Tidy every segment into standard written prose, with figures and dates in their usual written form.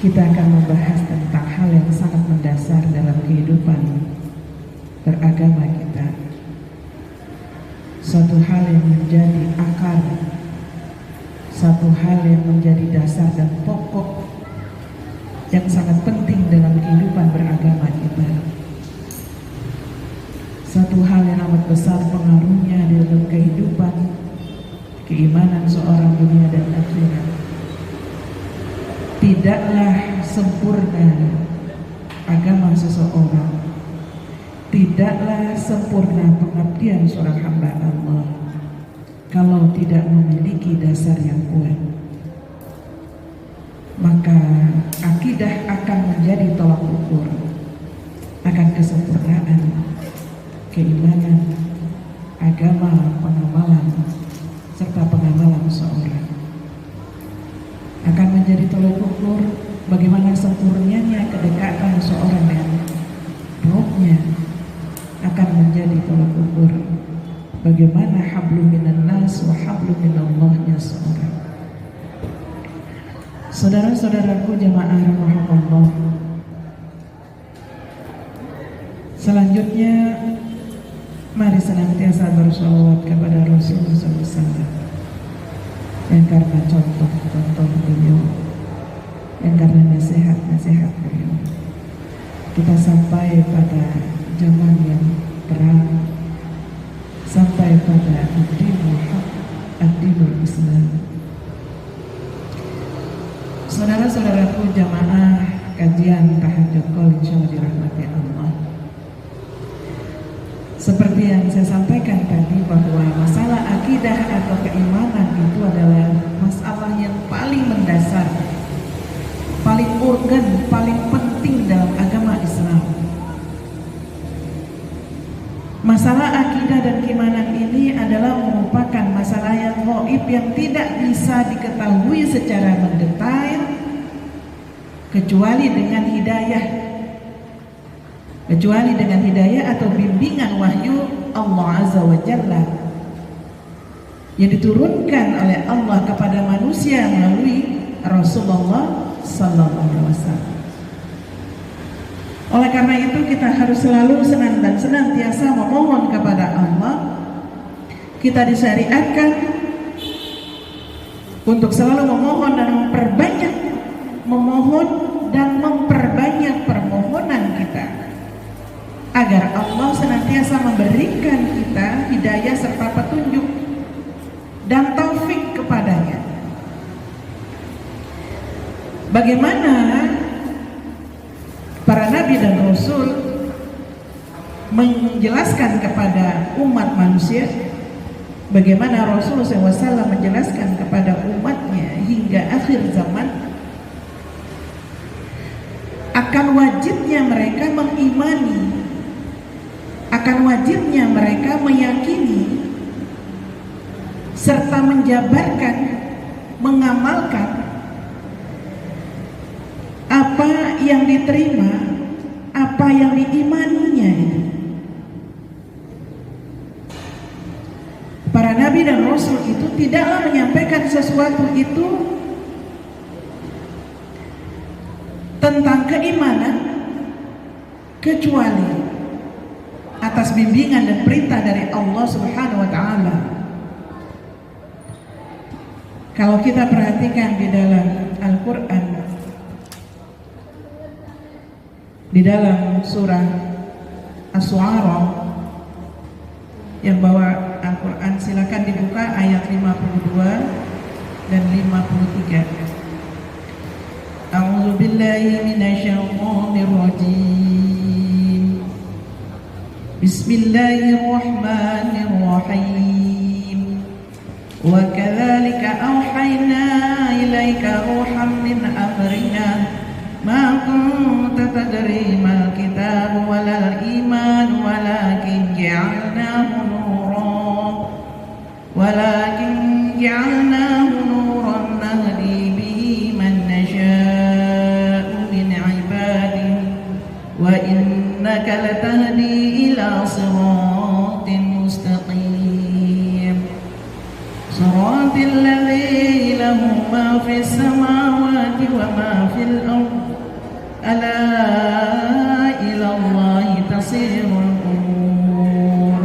kita akan membahas tentang hal yang sangat mendasar dalam kehidupan beragama kita. Suatu hal yang menjadi akar, satu hal yang menjadi dasar dan pokok yang sangat penting dalam kehidupan beragama kita. Satu hal yang amat besar pengaruhnya dalam kehidupan keimanan seorang dunia dan akhirat. Tidaklah sempurna agama seseorang, tidaklah sempurna pengabdian seorang hamba Allah kalau tidak memiliki dasar yang kuat. Maka akidah akan menjadi tolak ukur akan kesempurnaan keimanan, agama, pengamalan serta pengamalan seorang. Akan menjadi tolak ukur bagaimana sempurnanya kedekatan seorang dengan rohnya. Akan menjadi tolak ukur bagaimana hablum minan nas wa hablum minallahnya seorang. Saudara-saudaraku jamaah rahimahullah, selanjutnya mari senantiasa bersolawat kepada Rasulullah SAW, yang karena contoh-contoh beliau, yang karena nasihat-nasihat beliau, kita sampai pada zaman yang terang, sampai pada ad-dinul haq, ad-dinul Islam. Saudara-saudaraku jamaah kajian tahajud qaul insyaallah dirahmati Allah. Seperti yang saya sampaikan tadi bahwa masalah akidah atau keimanan itu adalah masalah yang paling mendasar, paling urgen, paling penting dalam agama Islam. Masalah akidah dan keimanan ini adalah merupakan masalah yang gaib, yang tidak bisa diketahui secara mendetail kecuali dengan hidayah. Kecuali dengan hidayah atau bimbingan wahyu Allah Azza wa Jalla yang diturunkan oleh Allah kepada manusia melalui Rasulullah Sallallahu Alaihi Wasallam. Oleh karena itu kita harus selalu senang dan senantiasa memohon kepada Allah. Kita disyariatkan untuk selalu memohon dan memperbanyak memohon dan memperbanyak permohonan kita, agar Allah senantiasa memberikan kita hidayah serta petunjuk dan taufik kepadanya. Bagaimana para nabi dan rasul menjelaskan kepada umat manusia, bagaimana Rasulullah SAW menjelaskan kepada umatnya hingga akhir zaman akan wajibnya mereka mengimani, akan wajibnya mereka meyakini serta menjabarkan, mengamalkan apa yang diterima, apa yang diimaninya ini. Para nabi dan rasul itu tidaklah menyampaikan sesuatu itu tentang keimanan kecuali atas bimbingan dan perintah dari Allah Subhanahu wa taala. Kalau kita perhatikan di dalam Al-Qur'an, di dalam surah Asy-Syu'ara yang bawa Al-Qur'an, silakan dibuka ayat 52 dan 53. A'udzu billahi minasyaitonir rajim. Bismillahirrahmanirrahim. Wa kadzalika auhayna ilaika ruham min amrina ma kunta tadri mal kitab walal iman walakin ja'alnahu nuran nahdi bihi man nasha'u min ibadina wa innaka latahdi ila siratin mustaqim. Siratil ladzina lahu ma fis samawati wa ma fil ardi ala ilallahi tasirul umur.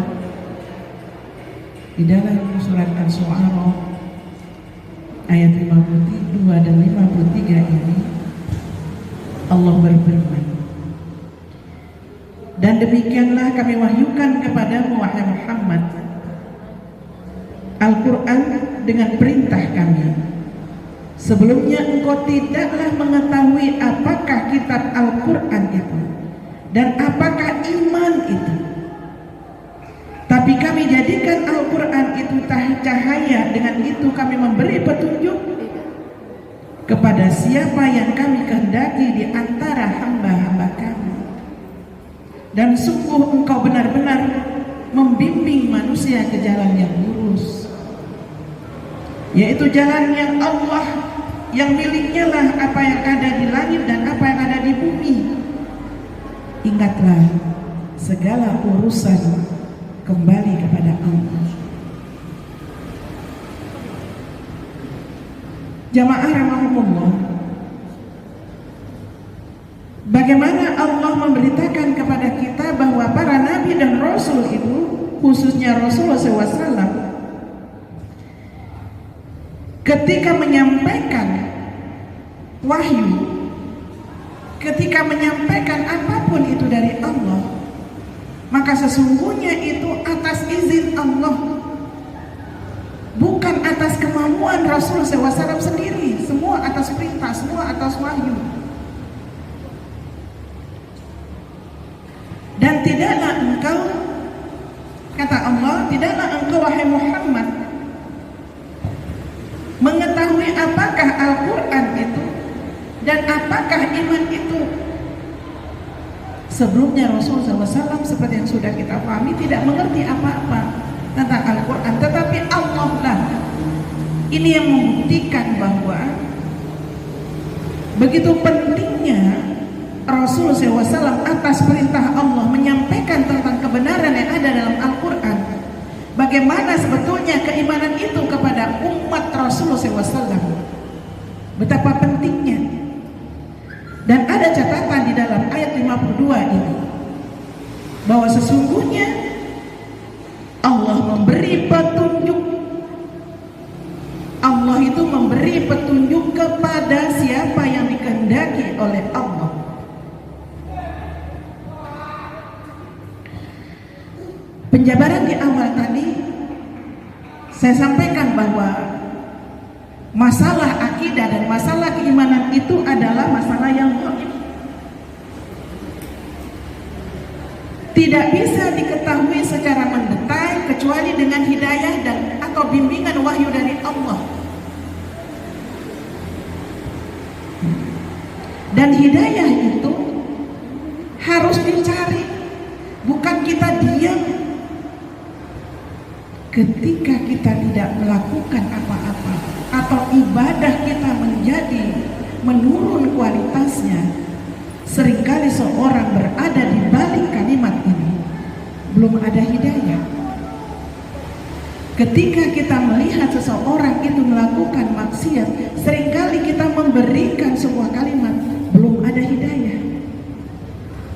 Di dalam surat Asy-Syu'ara ayat 52 dan 53 ini Allah berfirman, dan demikianlah kami wahyukan kepadamu wahai Muhammad Al-Quran dengan perintah kami. Sebelumnya engkau tidaklah mengetahui apakah kitab Al-Quran itu dan apakah iman itu. Tapi kami jadikan Al-Quran itu cahaya, dengan itu kami memberi petunjuk kepada siapa yang kami kehendaki di antara hamba-hamba kami. Dan sungguh engkau benar-benar membimbing manusia ke jalan yang lurus, yaitu jalan yang Allah yang miliknya lah apa yang ada di langit dan apa yang ada di bumi. Ingatlah, segala urusan kembali kepada Allah. Jamaah rahimahumullah, bagaimana Allah memberitakan kepada kita bahwa para nabi dan rasul itu, khususnya Rasulullah SAW, ketika menyampaikan wahyu, ketika menyampaikan apapun itu dari Allah, maka sesungguhnya itu atas izin Allah, bukan atas kemauan Rasul SAW sendiri. Semua atas perintah, semua atas wahyu. Dan tidaklah engkau, kata Allah, tidaklah engkau wahai Muhammad mengetahui apakah Al-Quran itu dan apakah iman itu. Sebelumnya Rasulullah SAW, seperti yang sudah kita pahami, tidak mengerti apa-apa tentang Al-Quran, tetapi Allah lah ini yang membuktikan bahwa begitu pentingnya Rasulullah SAW atas perintah Allah menyampaikan tentang kebenaran yang ada dalam Al-Quran. Bagaimana sebetulnya keimanan itu kepada umat Rasulullah SAW, betapa pentingnya. Dan ada catatan di dalam ayat 52 ini bahwa sesungguhnya Allah memberi petunjuk. Allah itu memberi petunjuk kepada siapa yang dikehendaki oleh Allah. Penjabaran di awal tadi saya sampaikan bahwa masalah akidah dan masalah keimanan itu adalah masalah yang gaib. Tidak bisa diketahui secara mendetail kecuali dengan hidayah dan atau bimbingan wahyu dari Allah. Dan hidayah itu harus dicari, bukan kita diam ketika kita tidak melakukan apa-apa atau ibadah kita menjadi menurun kualitasnya. Seringkali seorang berada di balik kalimat ini, belum ada hidayah. Ketika kita melihat seseorang itu melakukan maksiat, seringkali kita memberikan sebuah kalimat, belum ada hidayah.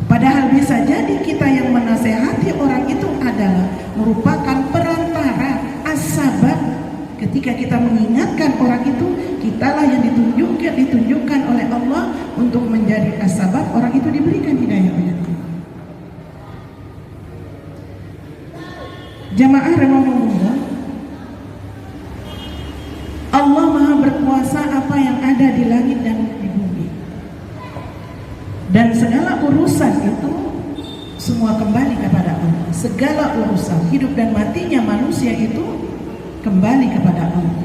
Padahal bisa jadi kita yang menasehati orang itu adalah merupakan perantara, as-sabab. Ketika kita mengingatkan orang itu, kitalah yang ditunjukkan oleh Allah untuk menjadi as-sabab, orang itu diberikan hidayah oleh Allah. Jamaah rahimahumullah, Allah Maha berkuasa apa yang ada di langit dan di bumi. Dan segala urusan itu semua kembali kepada Allah. Segala urusan hidup dan matinya manusia itu kembali kepada Allah.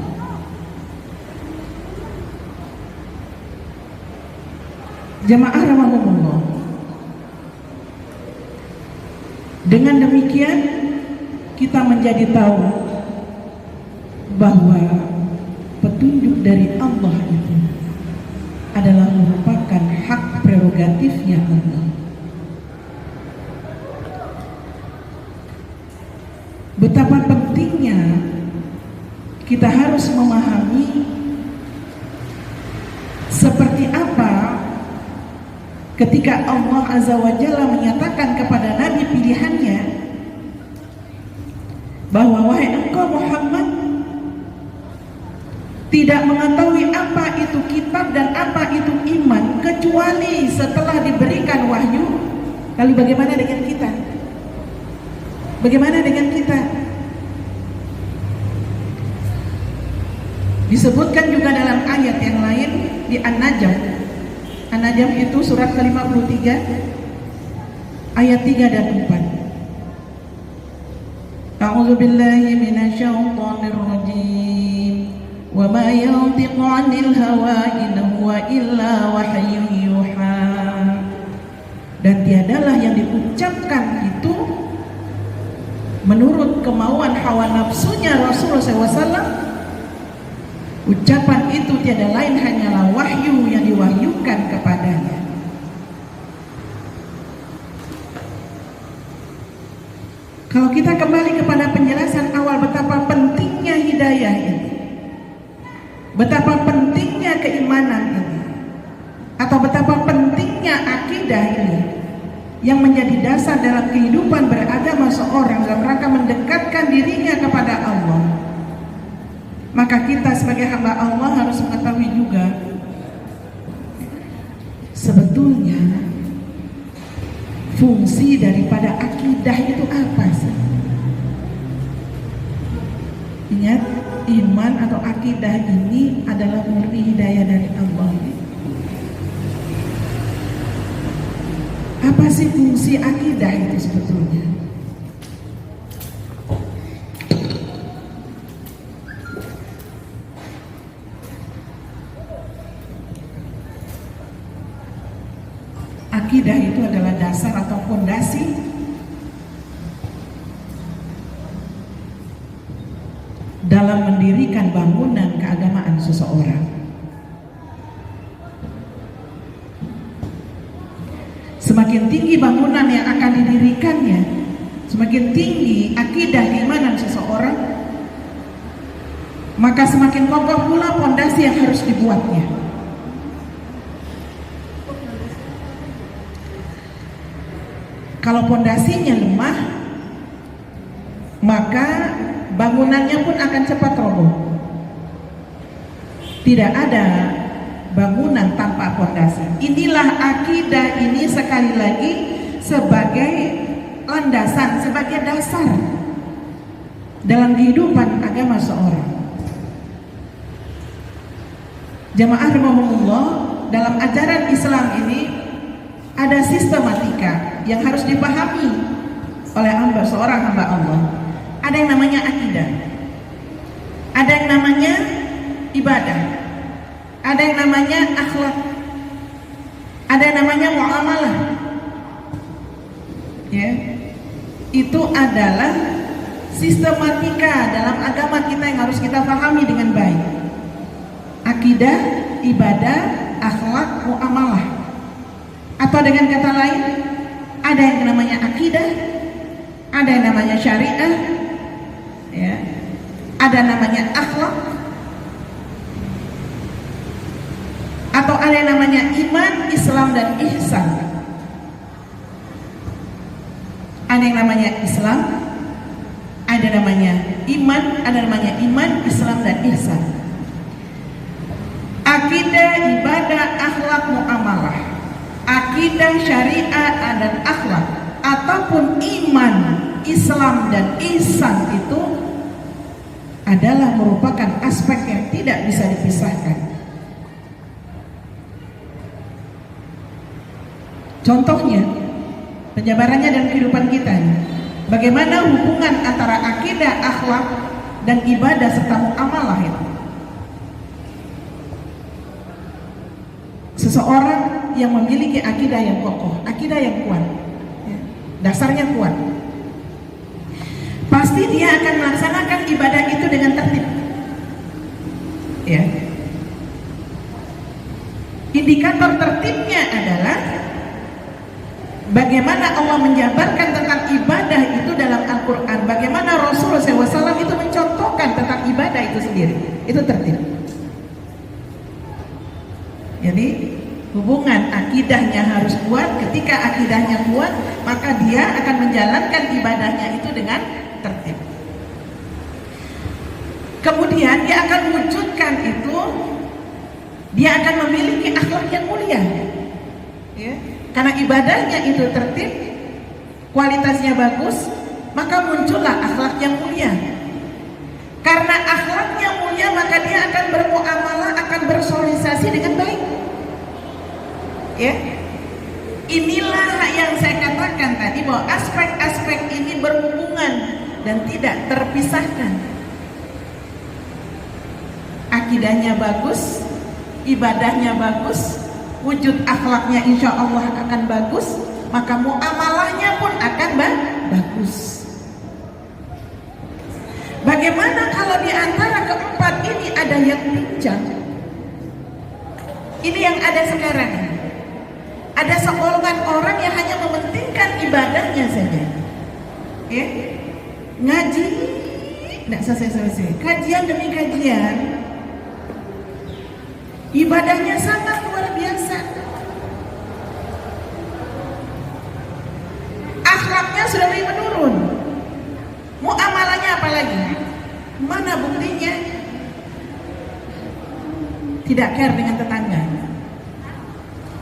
Jamaah rahimahumullah, dengan demikian kita menjadi tahu bahwa petunjuk dari Allah itu adalah merupakan hak prerogatifnya Allah. Betapa pentingnya kita harus memahami seperti apa ketika Allah Azza wa Jalla menyatakan kepada Nabi pilihannya bahwa wahai engkau Muhammad tidak mengetahui apa itu kitab dan apa itu iman kecuali setelah diberikan wahyu. Lalu bagaimana dengan kita? Bagaimana dengan kita? Disebutkan juga dalam ayat yang lain di An-Najm. An-Najm itu surat ke-53 ayat 3 dan 4. A'udzu billahi minasyaitonir rajim. Wa ma yantiqu 'anil hawa in huwa illa wahyun yuha. Dan tiadalah yang diucapkan itu menurut kemauan hawa nafsunya Rasulullah SAW. Ucapan itu tiada lain hanyalah wahyu yang diwahyukan kepadanya. Kalau kita kembali kepada penjelasan awal betapa pentingnya hidayah ini, betapa pentingnya keimanan ini, atau betapa pentingnya akidah ini yang menjadi dasar dalam kehidupan beragama seorang dalam rangka mendekatkan dirinya kepada Allah, maka kita sebagai hamba Allah harus mengetahui juga sebetulnya fungsi daripada akidah itu apa sih? Ingat, iman atau akidah ini adalah murni hidayah dari Allah. Apa sih fungsi akidah itu sebetulnya? Akidah itu adalah dasar atau fondasi dalam mendirikan bangunan keagamaan seseorang. Semakin tinggi bangunan yang akan didirikannya, semakin tinggi akidah keimanan seseorang, maka semakin kokoh pula fondasi yang harus dibuatnya. Kalau pondasinya lemah, maka bangunannya pun akan cepat roboh. Tidak ada bangunan tanpa pondasi. Inilah akidah ini sekali lagi sebagai landasan, sebagai dasar dalam kehidupan agama seorang. Jamaah rahimahumullah, dalam ajaran Islam ini ada sistematika yang harus dipahami oleh seorang hamba Allah. Ada yang namanya akidah, ada yang namanya ibadah, ada yang namanya akhlak, ada yang namanya muamalah. Ya, itu adalah sistematika dalam agama kita yang harus kita pahami dengan baik. Akidah, ibadah, akhlak, muamalah. Atau dengan kata lain, ada yang namanya akidah, ada yang namanya syariah, ya, ada namanya akhlak, atau ada yang namanya iman, Islam dan ihsan. Ada yang namanya Islam, ada namanya iman, ada namanya iman, Islam dan ihsan. Akidah, ibadah, akhlak, muamalah, akidah, syariah dan akhlak, ataupun iman, Islam dan ihsan itu adalah merupakan aspek yang tidak bisa dipisahkan. Contohnya, penjabarannya dalam kehidupan kita, bagaimana hubungan antara akidah, akhlak dan ibadah serta muamalah itu. Seseorang yang memiliki akidah yang kokoh, akidah yang kuat, ya, dasarnya kuat, pasti dia akan melaksanakan ibadah itu dengan tertib. Ya. Indikator tertibnya adalah bagaimana Allah menjabarkan tentang ibadah itu dalam Al-Quran, bagaimana Rasulullah SAW itu mencontohkan tentang ibadah itu sendiri. Itu tertib. Jadi Hubungan akidahnya harus kuat. Ketika akidahnya kuat, maka dia akan menjalankan ibadahnya itu dengan tertib. Kemudian dia akan wujudkan itu, dia akan memiliki akhlak yang mulia, ya. Karena ibadahnya itu tertib, kualitasnya bagus, maka muncullah akhlak yang mulia. Karena akhlaknya mulia, maka dia akan bermuamalah, akan bersosialisasi dengan baik. Ya, inilah yang saya katakan tadi, bahwa aspek-aspek ini berhubungan dan tidak terpisahkan. Akidahnya bagus, ibadahnya bagus, wujud akhlaknya insya Allah akan bagus, maka muamalahnya pun akan bagus. Bagaimana kalau di antara keempat ini ada yang pincang? Ini yang ada sekarang. Ada segolongan orang yang hanya mementingkan ibadahnya saja, ya. Ngaji tidak selesai-selesai, kajian demi kajian, ibadahnya sangat luar biasa, akhlaknya sudah mulai menurun, muamalahnya apalagi, mana buktinya? Tidak care dengan tetangga,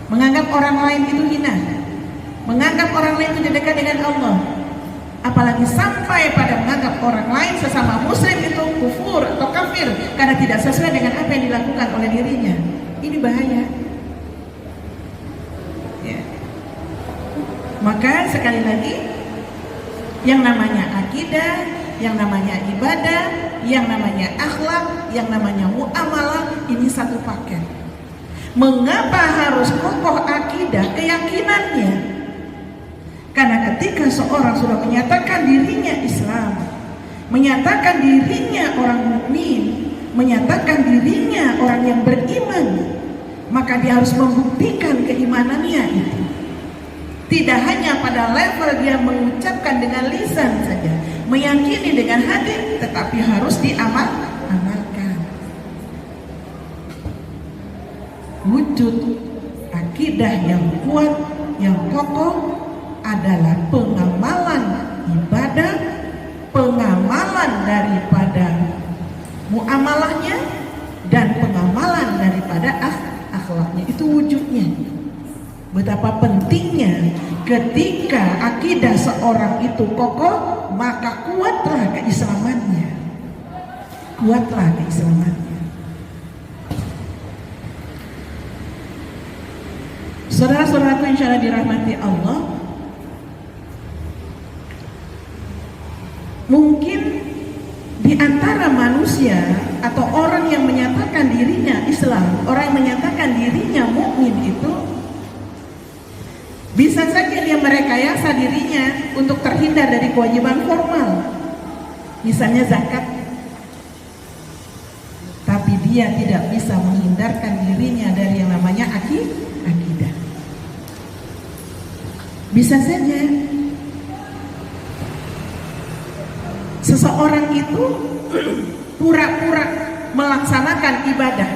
menganggap orang lain itu hina, menganggap orang lain itu dekat dengan Allah, apalagi sampai pada menganggap orang lain sesama muslim itu kufur atau kafir karena tidak sesuai dengan apa yang dilakukan oleh dirinya. Ini bahaya, ya. Maka sekali lagi, yang namanya akidah, yang namanya ibadah, yang namanya akhlak, yang namanya muamalah, ini satu paket. Mengapa harus kokoh akidah, keyakinannya? Karena ketika seorang sudah menyatakan dirinya Islam, menyatakan dirinya orang mukmin, menyatakan dirinya orang yang beriman, maka dia harus membuktikan keimanannya itu. Tidak hanya pada level dia mengucapkan dengan lisan saja, meyakini dengan hati, tetapi harus diamalkan. Wujud akidah yang kuat, yang kokoh adalah pengamalan ibadah, pengamalan daripada muamalahnya, dan pengamalan daripada akhlaknya. Itu wujudnya. Betapa pentingnya ketika akidah seorang itu kokoh, maka kuatlah keislamannya. Kuatlah keislamannya. Saudara-saudaraku insya Allah dirahmati Allah, mungkin di antara manusia atau orang yang menyatakan dirinya Islam, orang yang menyatakan dirinya mukmin itu bisa saja dia merekayasa dirinya untuk terhindar dari kewajiban formal, misalnya zakat, tapi dia tidak bisa menghindarkan dirinya dari yang namanya akidah. Bisa saja seseorang itu pura-pura melaksanakan ibadah,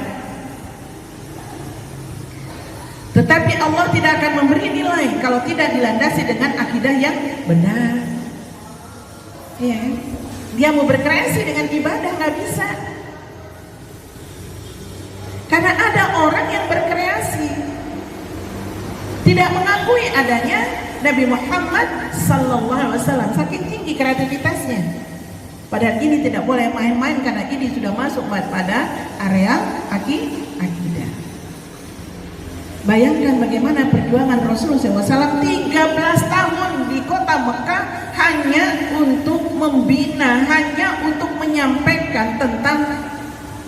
tetapi Allah tidak akan memberi nilai kalau tidak dilandasi dengan akidah yang benar. Ya, dia mau berkreasi dengan ibadah nggak bisa, karena ada orang yang berkreasi tidak mengakui adanya Nabi Muhammad Sallallahu Alaihi Wasallam, saking tinggi kreativitasnya. Padahal ini tidak boleh main-main, karena ini sudah masuk pada area akidah. Bayangkan bagaimana perjuangan Rasulullah SAW 13 tahun di kota Mekah hanya untuk membina, hanya untuk menyampaikan tentang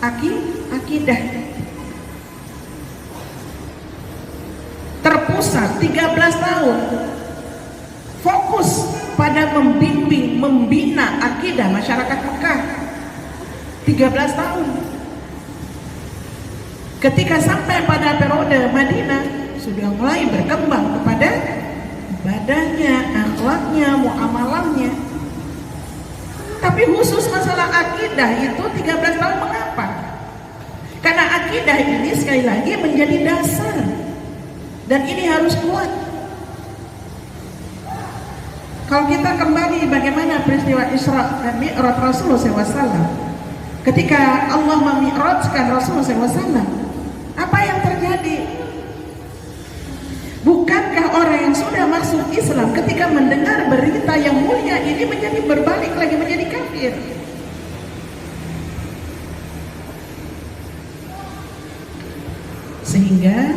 akidah. Terpusat 13 tahun fokus pada membimbing, membina akidah masyarakat Mekah 13 tahun. Ketika sampai pada periode Madinah, sudah mulai berkembang kepada ibadahnya, akhlaknya, muamalahnya. Tapi khusus masalah akidah itu 13 tahun. Mengapa? Karena akidah ini sekali lagi menjadi dasar dan ini harus kuat. Kalau kita kembali bagaimana peristiwa Isra dan Mi'raj Rasulullah SAW, ketika Allah memi'rajkan Rasulullah SAW, apa yang terjadi? Bukankah orang yang sudah masuk Islam ketika mendengar berita yang mulia ini menjadi berbalik lagi menjadi kafir? Sehingga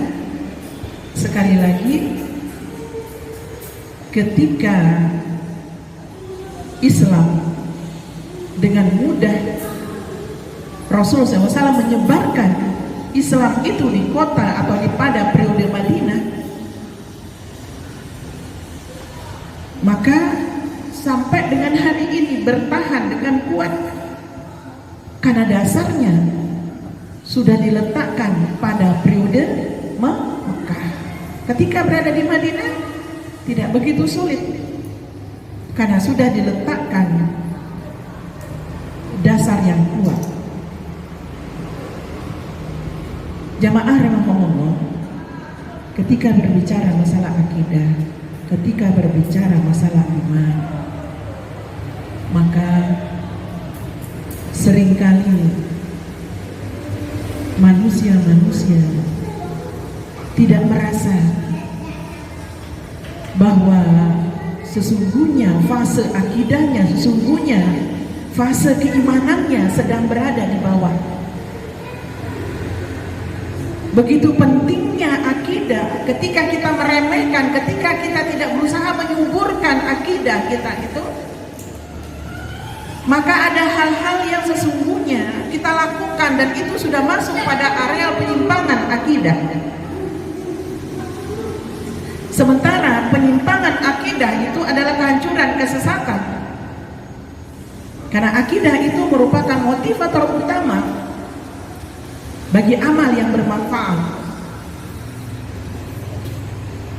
sekali lagi, ketika Islam dengan mudah Rasulullah SAW menyebarkan Islam itu di kota atau pada periode Madinah, maka sampai dengan hari ini bertahan dengan kuat karena dasarnya sudah diletakkan pada periode Mekah. Ketika berada di Madinah tidak begitu sulit karena sudah diletakkan dasar yang kuat. Jamaah rahimakumullah, ketika berbicara masalah akidah, ketika berbicara masalah iman, maka seringkali manusia tidak merasa bahwa sesungguhnya fase akidahnya, sesungguhnya fase keimanannya sedang berada di bawah. Begitu pentingnya akidah, ketika kita meremehkan, ketika kita tidak berusaha menyuburkan akidah kita itu, maka ada hal-hal yang sesungguhnya kita lakukan dan itu sudah masuk pada area penyimpangan akidah. Sementara penyimpangan akidah itu adalah kehancuran, kesesatan. Karena akidah itu merupakan motivator utama bagi amal yang bermanfaat.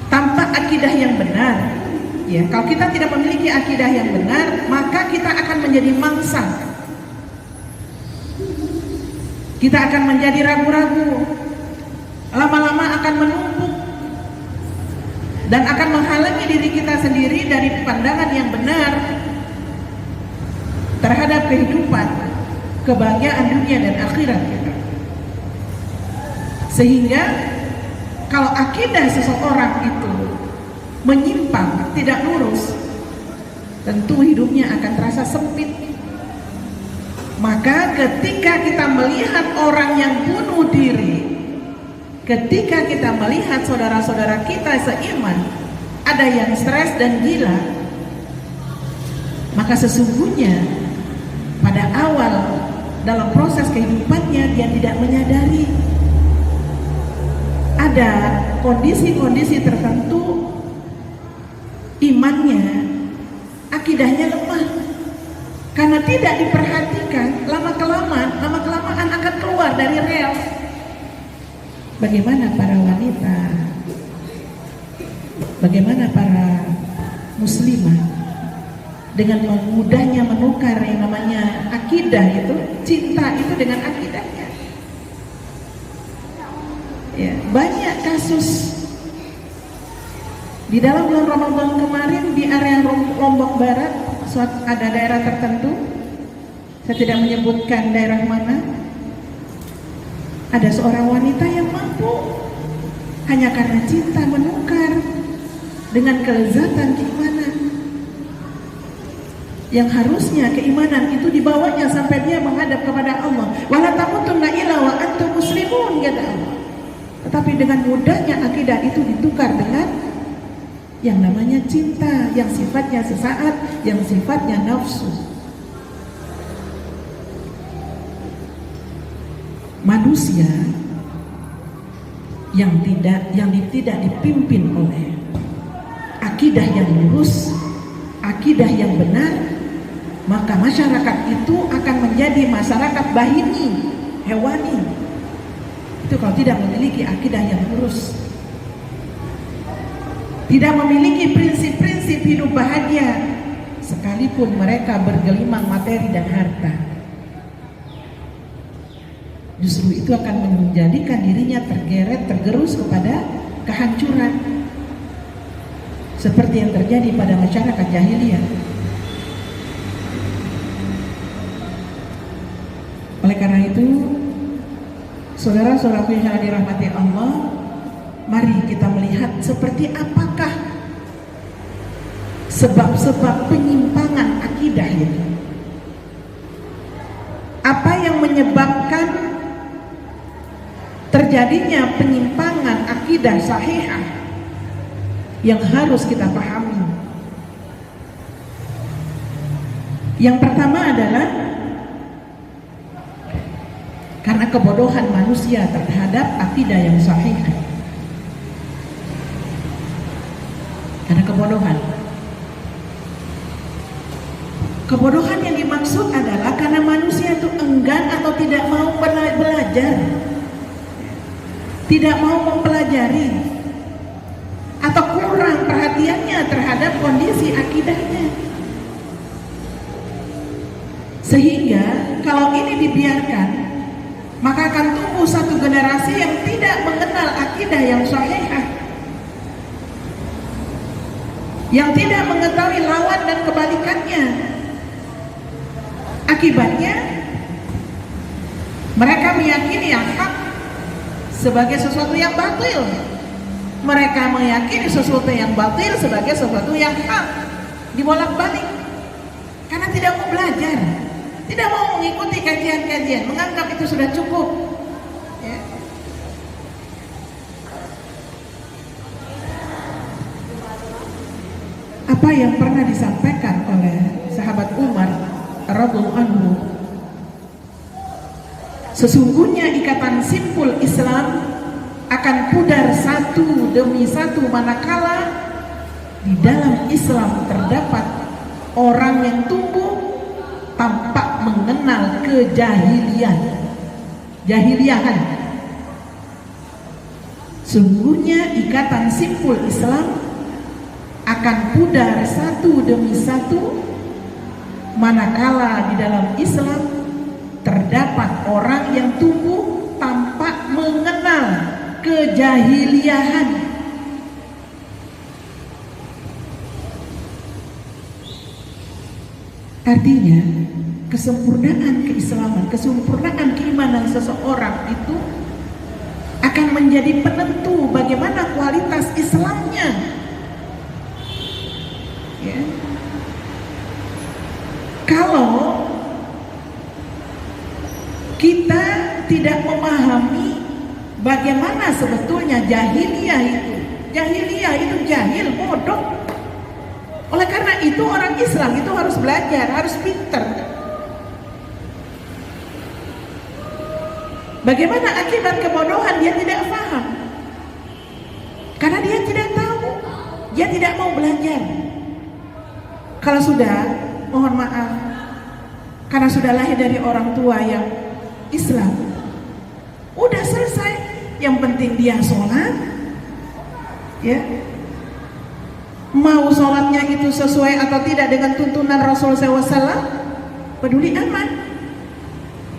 Tanpa akidah yang benar, ya, kalau kita tidak memiliki akidah yang benar, maka kita akan menjadi mangsa. Kita akan menjadi ragu-ragu, lama-lama akan menumpuk dan akan menghalangi diri kita sendiri dari pandangan yang benar terhadap kehidupan, kebahagiaan dunia dan akhirat kita. Sehingga kalau akidah seseorang itu menyimpang, tidak lurus, tentu hidupnya akan terasa sempit. Maka ketika kita melihat orang yang bunuh diri, ketika kita melihat saudara-saudara kita seiman ada yang stres dan gila, maka sesungguhnya pada awal dalam proses kehidupannya dia tidak menyadari ada kondisi-kondisi tertentu imannya, akidahnya lemah karena tidak diperhatikan. Lama-kelamaan akan keluar dari rel. Bagaimana para wanita, bagaimana para muslimah dengan mudahnya menukar yang namanya akidah itu, cinta itu dengan akidahnya. Ya, banyak kasus di dalam bulan Ramadan kemarin di area Lombok Barat, ada daerah tertentu, saya tidak menyebutkan daerah mana, ada seorang wanita yang mampu hanya karena cinta menukar dengan kelezatan keimanan yang harusnya keimanan itu dibawanya sampai dia menghadap kepada Allah. Wala tamutunna illa wa antum muslimun, kata Allah. Tetapi dengan mudahnya akidah itu ditukar dengan yang namanya cinta, yang sifatnya sesaat, yang sifatnya nafsu. Manusia yang tidak dipimpin oleh akidah yang lurus, akidah yang benar, maka masyarakat itu akan menjadi masyarakat bahini, hewani. Itu kalau tidak memiliki akidah yang lurus, tidak memiliki prinsip-prinsip hidup bahagia, sekalipun mereka bergelimang materi dan harta. justru itu akan menjadikan dirinya tergeret, tergerus kepada kehancuran, seperti yang terjadi pada masyarakat jahiliyah. Oleh karena itu, saudara-saudaraku yang dirahmati Allah, mari kita melihat seperti apakah sebab-sebab penyimpangan akidah itu. Apa yang menyebabkan terjadinya penyimpangan akidah sahihah yang harus kita pahami. Yang pertama adalah karena kebodohan manusia terhadap akidah yang sahihah. Karena kebodohan yang dimaksud adalah karena manusia itu enggan atau tidak mau belajar, tidak mau mempelajari, atau kurang perhatiannya terhadap kondisi akidahnya. Sehingga kalau ini dibiarkan, maka akan tumbuh satu generasi yang tidak mengenal akidah yang sahihah, yang tidak mengetahui lawan dan kebalikannya. Akibatnya mereka meyakini yang hak sebagai sesuatu yang batil, mereka meyakini sesuatu yang batil sebagai sesuatu yang hak, dibolak-balik karena tidak mau belajar, tidak mau mengikuti kajian-kajian, menganggap itu sudah cukup, ya. Apa yang pernah disampaikan oleh sahabat Umar radhiyallahu anhu, sesungguhnya ikatan simpul Islam akan pudar satu demi satu manakala di dalam Islam terdapat orang yang tumbuh tanpa mengenal jahiliyahan. Sungguhnya ikatan simpul Islam akan pudar satu demi satu manakala di dalam Islam terdapat orang yang tumbuh tanpa mengenal kejahiliahan. Artinya kesempurnaan keislaman, kesempurnaan keimanan seseorang itu akan menjadi penentu bagaimana kualitas Islamnya, ya. Kalau kita tidak memahami bagaimana sebetulnya jahiliyah itu jahil, bodoh. Oleh karena itu orang Islam itu harus belajar, harus pinter. Bagaimana akibat kebodohan? Dia tidak paham, karena dia tidak tahu, dia tidak mau belajar. Kalau sudah, mohon maaf, karena sudah lahir dari orang tua yang Islam, udah selesai. Yang penting dia sholat, ya. Mau sholatnya itu sesuai atau tidak dengan tuntunan Rasul SAW, peduli amat.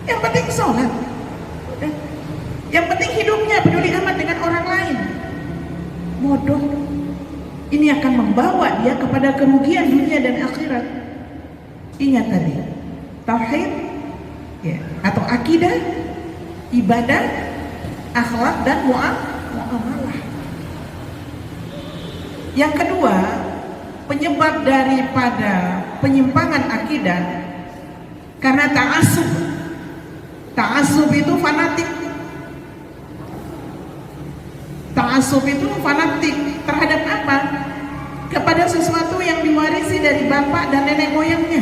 Yang penting sholat, udah. Yang penting hidupnya peduli amat dengan orang lain. Bodoh. Ini akan membawa dia kepada kerugian dunia dan akhirat. Ingat tadi, tauhid, ya, atau akidah, ibadah, akhlak dan muamalah. Yang kedua, penyebab daripada penyimpangan akidah karena ta'assub. Ta'assub itu fanatik. Ta'assub itu fanatik terhadap apa? Kepada sesuatu yang diwarisi dari bapak dan nenek moyangnya.